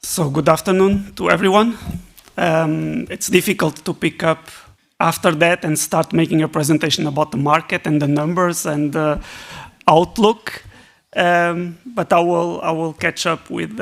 So good afternoon to everyone. It's difficult to pick up after that and start making a presentation about the market and the numbers and the outlook. But I will catch up with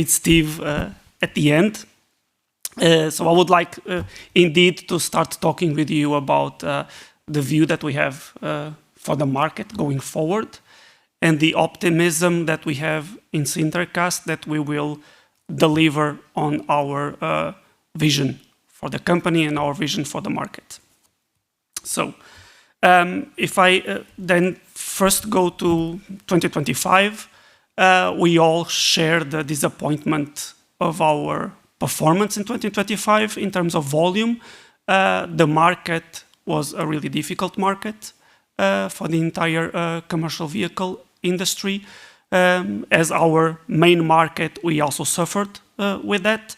Steve at the end. So I would like indeed to start talking with you about the view that we have for the market going forward and the optimism that we have in SinterCast that we will deliver on our vision for the company and our vision for the market. So if I then first go to 2025, we all share the disappointment of our performance in 2025 in terms of volume. The market was a really difficult market for the entire commercial vehicle industry. As our main market, we also suffered with that.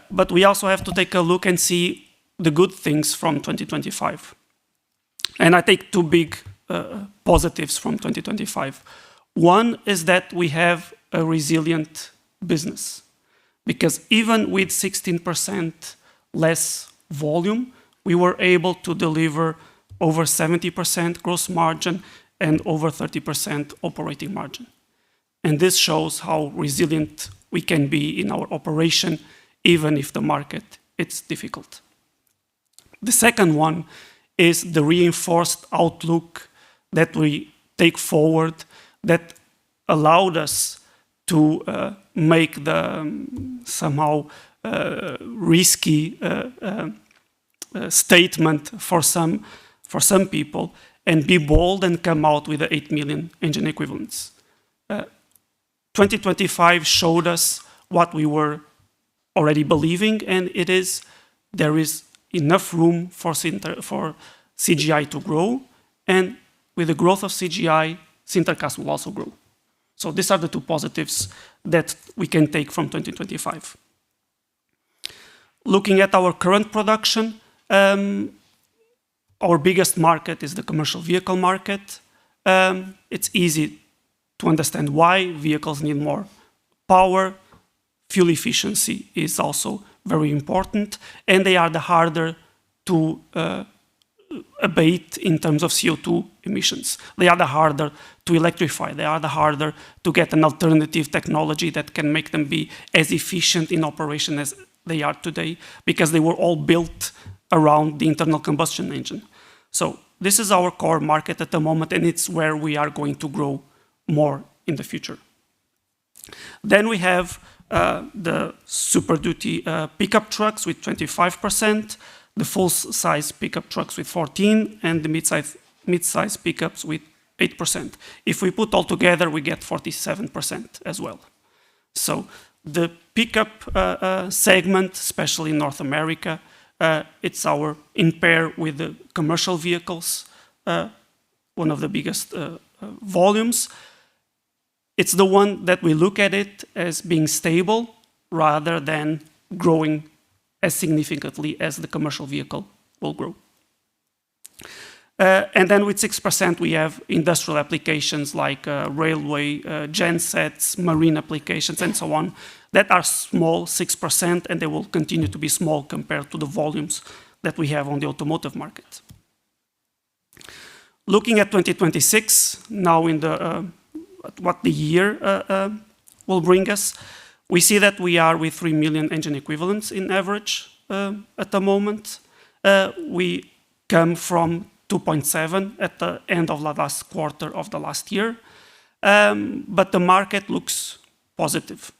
But we also have to take a look and see the good things from 2025. And I take two big positives from 2025. One is that we have a resilient business, because even with 16% less volume, we were able to deliver over 70% gross margin and over 30% operating margin. And this shows how resilient we can be in our operation, even if the market is difficult. The second one is the reinforced outlook that we take forward that allowed us to make the somehow risky statement for some people and be bold and come out with the 8 million engine equivalents. 2025 showed us what we were already believing, and there is enough room for CGI to grow, and with the growth of CGI, SinterCast will also grow. So these are the two positives that we can take from 2025. Looking at our current production, our biggest market is the commercial vehicle market. It's easy to understand why. Vehicles need more power. Fuel efficiency is also very important, and they are the harder to abate in terms of CO2 emissions. They are the harder to electrify. They are the harder to get an alternative technology that can make them be as efficient in operation as they are today, because they were all built around the internal combustion engine. So this is our core market at the moment, and it's where we are going to grow more in the future. Then we have the Super Duty pickup trucks with 25%, the full-size pickup trucks with 14%, and the mid-size pickups with 8%. If we put all together, we get 47% as well. So the pickup segment, especially in North America, it's in pair with the commercial vehicles, one of the biggest volumes. It's the one that we look at it as being stable rather than growing as significantly as the commercial vehicle will grow. And then with 6%, we have industrial applications like railway, gensets, marine applications, and so on, that are small, 6%, and they will continue to be small compared to the volumes that we have on the automotive market. Looking at 2026, now in what the year will bring us, we see that we are with 3 million engine equivalents in average at the moment. We come from 2.7 at the end of the last quarter of the last year, but the market looks positive.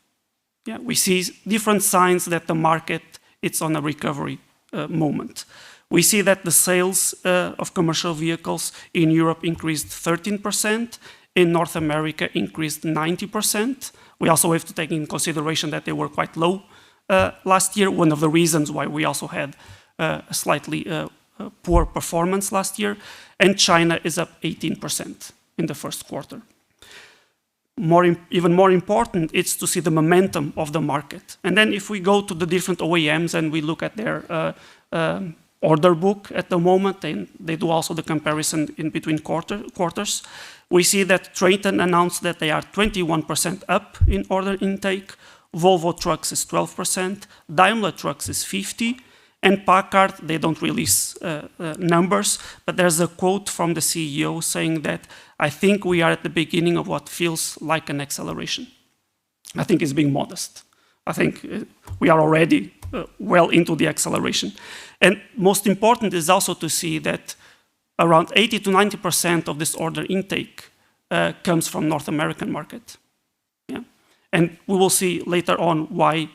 Yeah, we see different signs that the market it's on a recovery moment. We see that the sales of commercial vehicles in Europe increased 13%, in North America increased 90%. We also have to take in consideration that they were quite low last year, one of the reasons why we also had a slightly poor performance last year, and China is up 18% in the first quarter. Even more important, it's to see the momentum of the market. And then if we go to the different OEMs and we look at their order book at the moment, and they do also the comparison in between quarters, we see that Traton announced that they are 21% up in order intake, Volvo Trucks is 12%, Daimler Trucks is 50%, and Packard, they don't release numbers, but there's a quote from the CEO saying that, I think we are at the beginning of what feels like an acceleration. I think it's being modest. I think we are already well into the acceleration. And most important is also to see that around 80 to 90% of this order intake comes from North American market. Yeah? And we will see later on why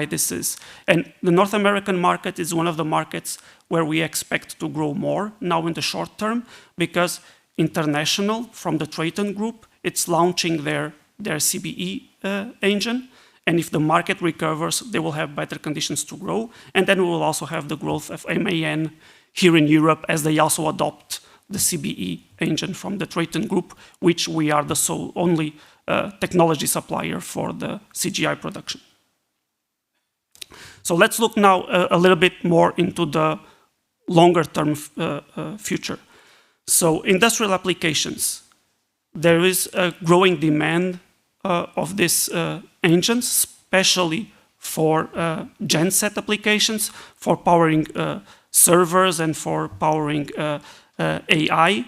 this is. And the North American market is one of the markets where we expect to grow more now in the short term, because International, from the Traton Group, it's launching their CBE engine. And if the market recovers, they will have better conditions to grow. And then we will also have the growth of MAN here in Europe as they also adopt the CBE engine from the Traton Group, which we are the only technology supplier for the CGI production. So let's look now a little bit more into the longer term future. So industrial applications, there is a growing demand of these engines, especially for genset applications, for powering servers and for powering AI.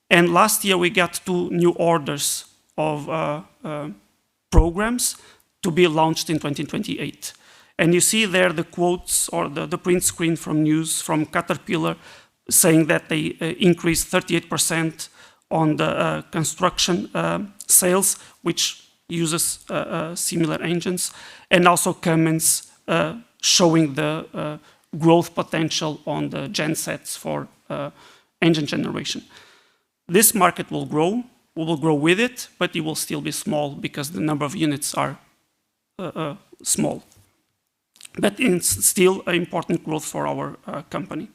And last year we got 2 new orders of programs to be launched in 2028. And you see there the quotes or the print screen from news from Caterpillar saying that they increased 38% on the construction sales, which uses similar engines, and also Cummins showing the growth potential on the gensets for engine generation. This market will grow, we will grow with it, but it will still be small because the number of units are small. But it's still an important growth for our company.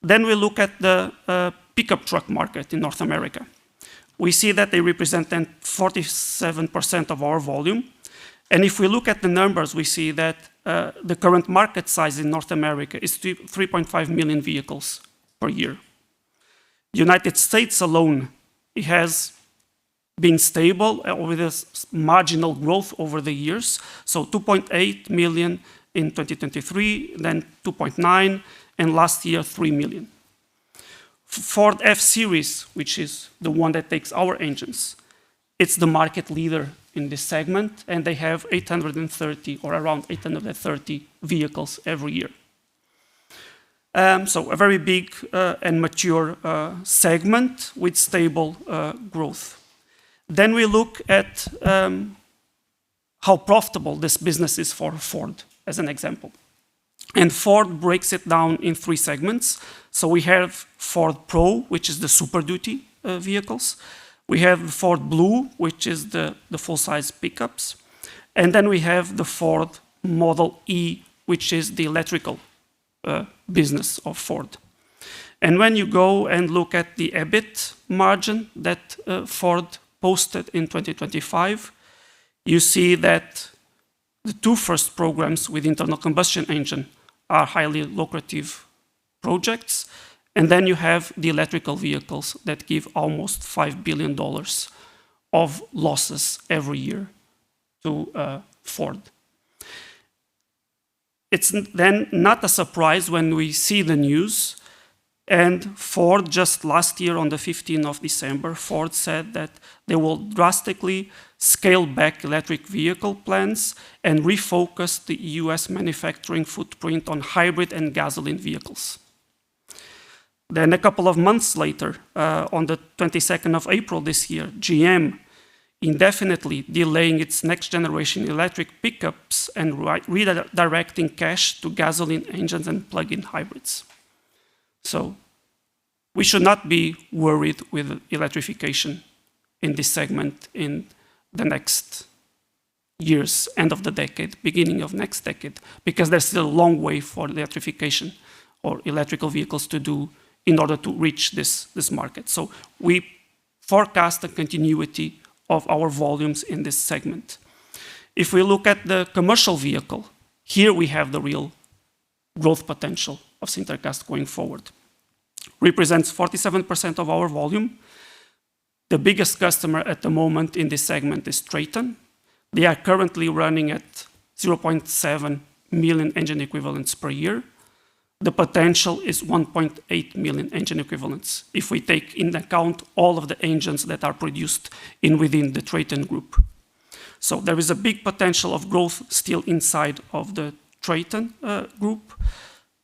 Then we look at the pickup truck market in North America. We see that they represent 47% of our volume. And if we look at the numbers, we see that the current market size in North America is 3.5 million vehicles per year. United States alone, it has been stable with a marginal growth over the years. So 2.8 million in 2023, then 2.9, and last year 3 million. Ford F-Series, which is the one that takes our engines, it's the market leader in this segment, and they have 830 or around 830 vehicles every year. So a very big and mature segment with stable growth. Then we look at how profitable this business is for Ford, as an example. And Ford breaks it down in 3 segments. So we have Ford Pro, which is the Super Duty vehicles. We have Ford Blue, which is the full-size pickups. And then we have the Ford Model E, which is the electrical business of Ford. And when you go and look at the EBIT margin that Ford posted in 2025, you see that the 2 first programs with internal combustion engine are highly lucrative projects. And then you have the electrical vehicles that give almost $5 billion of losses every year to Ford. It's then not a surprise when we see the news. And Ford, just last year on the 15th of December, Ford said that they will drastically scale back electric vehicle plans and refocus the US manufacturing footprint on hybrid and gasoline vehicles. Then a couple of months later, on the 22nd of April this year, GM indefinitely delaying its next generation electric pickups and redirecting cash to gasoline engines and plug-in hybrids. So we should not be worried with electrification in this segment in the next years, end of the decade, beginning of next decade, because there's still a long way for electrification or electrical vehicles to do in order to reach this market. So we forecast a continuity of our volumes in this segment. If we look at the commercial vehicle, here we have the real growth potential of SinterCast going forward. Represents 47% of our volume. The biggest customer at the moment in this segment is Traton. They are currently running at 0.7 million engine equivalents per year. The potential is 1.8 million engine equivalents if we take into account all of the engines that are produced within the Traton group. So there is a big potential of growth still inside of the Traton group.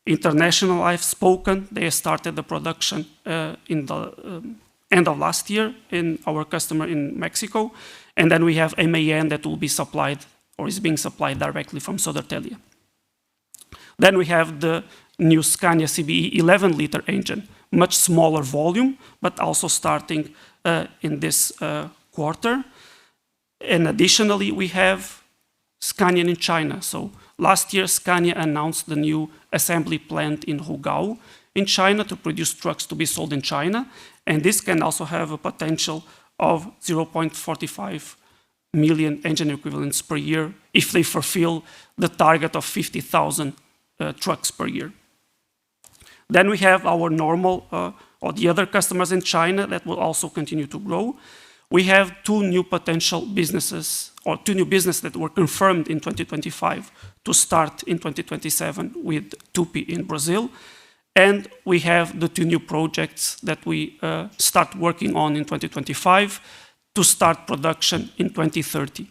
International, I've spoken, they started the production in the end of last year in our customer in Mexico. And then we have MAN that will be supplied or is being supplied directly from Södertälje. Then we have the new Scania CBE 11-liter engine, much smaller volume, but also starting in this quarter. And additionally, we have Scania in China. So last year, Scania announced the new assembly plant in Rugao in China to produce trucks to be sold in China. And this can also have a potential of 0.45 million engine equivalents per year if they fulfill the target of 50,000 trucks per year. Then we have our normal, or the other customers in China that will also continue to grow. We have two new potential businesses, or two new businesses that were confirmed in 2025 to start in 2027 with Tupy in Brazil. And we have the two new projects that we start working on in 2025 to start production in 2030.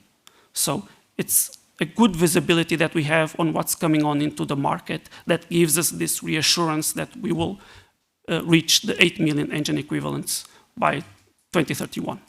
So it's a good visibility that we have on what's coming on into the market that gives us this reassurance that we will reach the 8 million engine equivalents by 2031.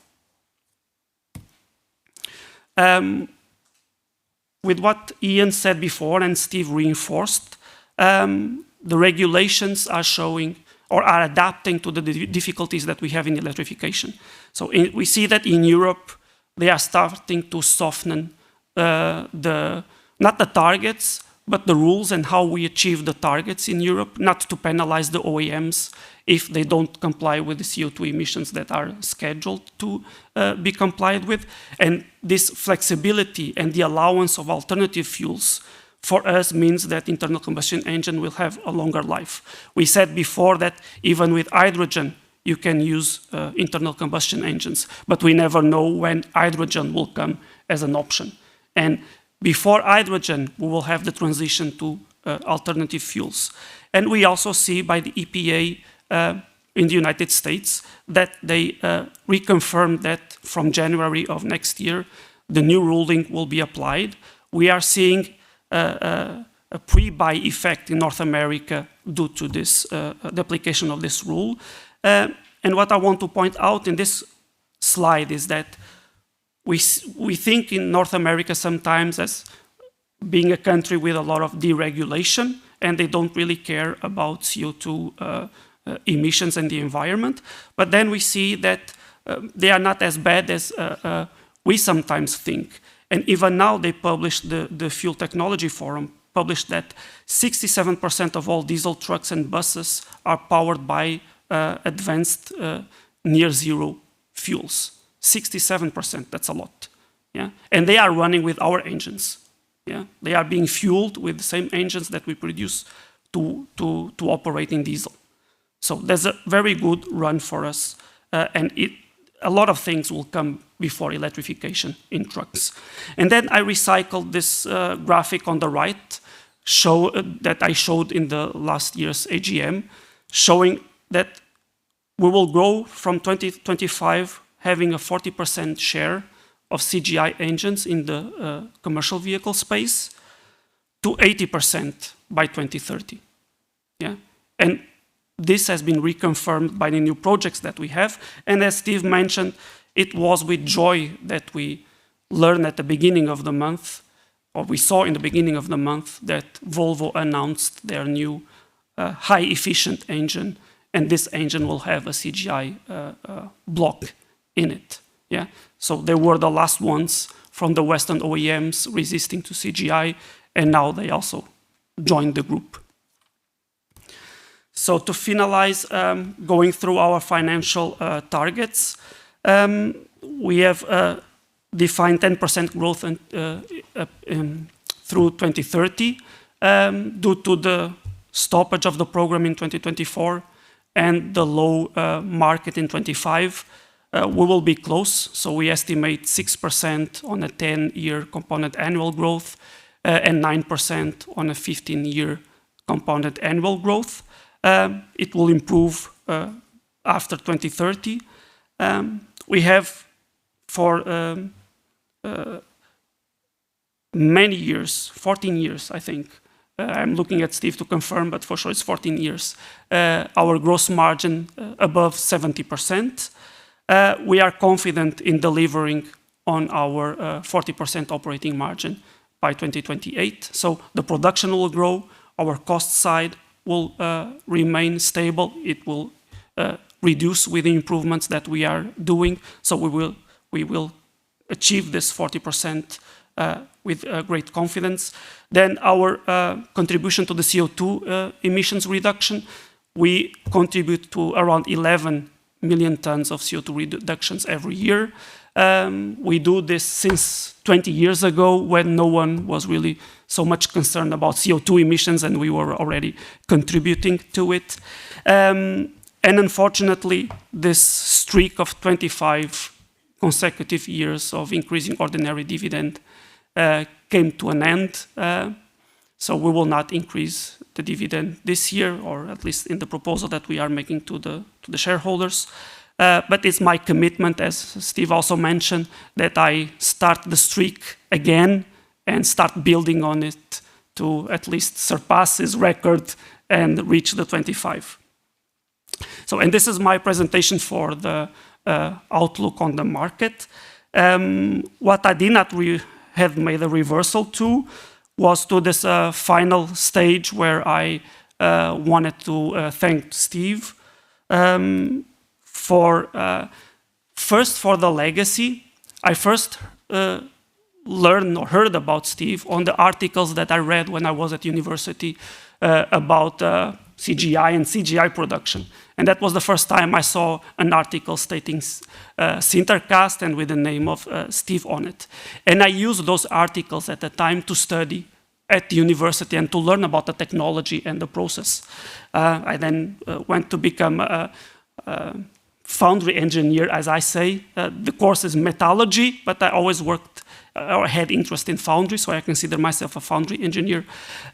With what Ian said before and Steve reinforced, the regulations are showing or are adapting to the difficulties that we have in electrification. So we see that in Europe, they are starting to soften not the targets, but the rules and how we achieve the targets in Europe, not to penalize the OEMs if they don't comply with the CO2 emissions that are scheduled to be complied with. And this flexibility and the allowance of alternative fuels for us means that internal combustion engine will have a longer life. We said before that even with hydrogen, you can use internal combustion engines, but we never know when hydrogen will come as an option. And before hydrogen, we will have the transition to alternative fuels. And we also see by the EPA in the United States that they reconfirmed that from January of next year, the new ruling will be applied. We are seeing a pre-buy effect in North America due to this, the application of this rule. And what I want to point out in this slide is that we think in North America sometimes as being a country with a lot of deregulation, and they don't really care about CO2 emissions and the environment. But then we see that they are not as bad as we sometimes think. And even now they published, the Fuel Technology Forum published that 67% of all diesel trucks and buses are powered by advanced near-zero fuels. 67%, that's a lot. Yeah? And they are running with our engines. Yeah? They are being fueled with the same engines that we produce to operate in diesel. So there's a very good run for us. And a lot of things will come before electrification in trucks. And then I recycled this graphic on the right that I showed in the last year's AGM, showing that we will grow from 2025 having a 40% share of CGI engines in the commercial vehicle space to 80% by 2030. Yeah? And this has been reconfirmed by the new projects that we have. And as Steve mentioned, it was with joy that we learned at the beginning of the month, or we saw in the beginning of the month, that Volvo announced their new high-efficient engine, and this engine will have a CGI block in it. Yeah? So they were the last ones from the Western OEMs resisting to CGI, and now they also joined the group. So to finalize, going through our financial targets, we have defined 10% growth through 2030 due to the stoppage of the program in 2024 and the low market in 25. We will be close, so we estimate 6% on a 10-year compounded annual growth. and 9% on a 15-year compounded annual growth. It will improve after 2030. We have for many years, 14 years, I think. I'm looking at Steve to confirm, but for sure it's 14 years. Our gross margin above 70%. We are confident in delivering on our 40% operating margin by 2028. So the production will grow, our cost side will remain stable, it will reduce with the improvements that we are doing, so we will achieve this 40% with great confidence. Then our contribution to the CO2 emissions reduction, we contribute to around 11 million tons of CO2 reductions every year. We do this since 20 years ago when no one was really so much concerned about CO2 emissions and we were already contributing to it. And unfortunately, this streak of 25 consecutive years of increasing ordinary dividend came to an end. So we will not increase the dividend this year, or at least in the proposal that we are making to the shareholders. But it's my commitment, as Steve also mentioned, that I start the streak again and start building on it to at least surpass his record and reach the 25. So, and this is my presentation for the outlook on the market. What I did not have made a reversal to was to this final stage where I wanted to thank Steve first for the legacy. I first learned or heard about Steve on the articles that I read when I was at university about CGI and CGI production. And that was the first time I saw an article stating SinterCast and with the name of Steve on it. And I used those articles at the time to study at the university and to learn about the technology and the process. I then went to become a foundry engineer, as I say. The course is metallurgy, but I always worked or had interest in foundry, so I consider myself a foundry engineer.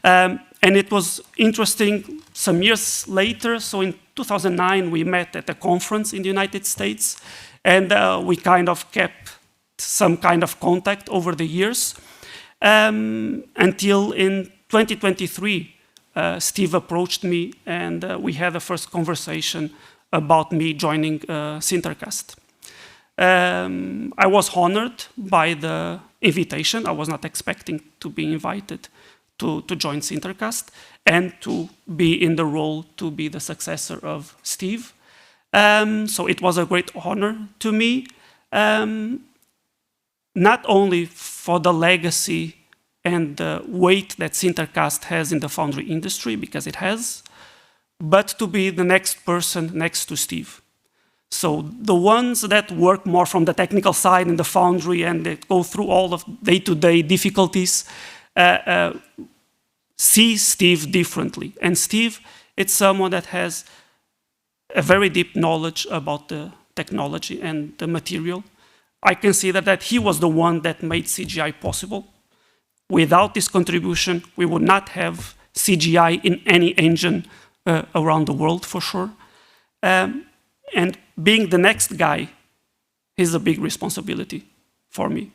And it was interesting some years later, so in 2009 we met at a conference in the United States, and we kind of kept some kind of contact over the years, until in 2023 Steve approached me and we had a first conversation about me joining SinterCast. I was honored by the invitation. I was not expecting to be invited to join SinterCast and to be in the role to be the successor of Steve. So it was a great honor to me, not only for the legacy and the weight that SinterCast has in the foundry industry, because it has, but to be the next person next to Steve. So the ones that work more from the technical side in the foundry and that go through all of day-to-day difficulties see Steve differently. And Steve, it's someone that has a very deep knowledge about the technology and the material. I consider that he was the one that made CGI possible. Without this contribution, we would not have CGI in any engine around the world, for sure. And being the next guy is a big responsibility for me.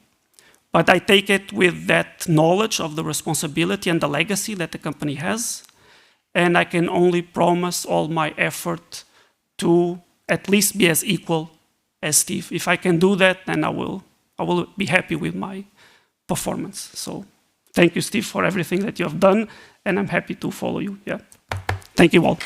But I take it with that knowledge of the responsibility and the legacy that the company has, and I can only promise all my effort to at least be as equal as Steve. If I can do that, then I will be happy with my performance. So thank you, Steve, for everything that you have done, and I'm happy to follow you. Yeah. Thank you all.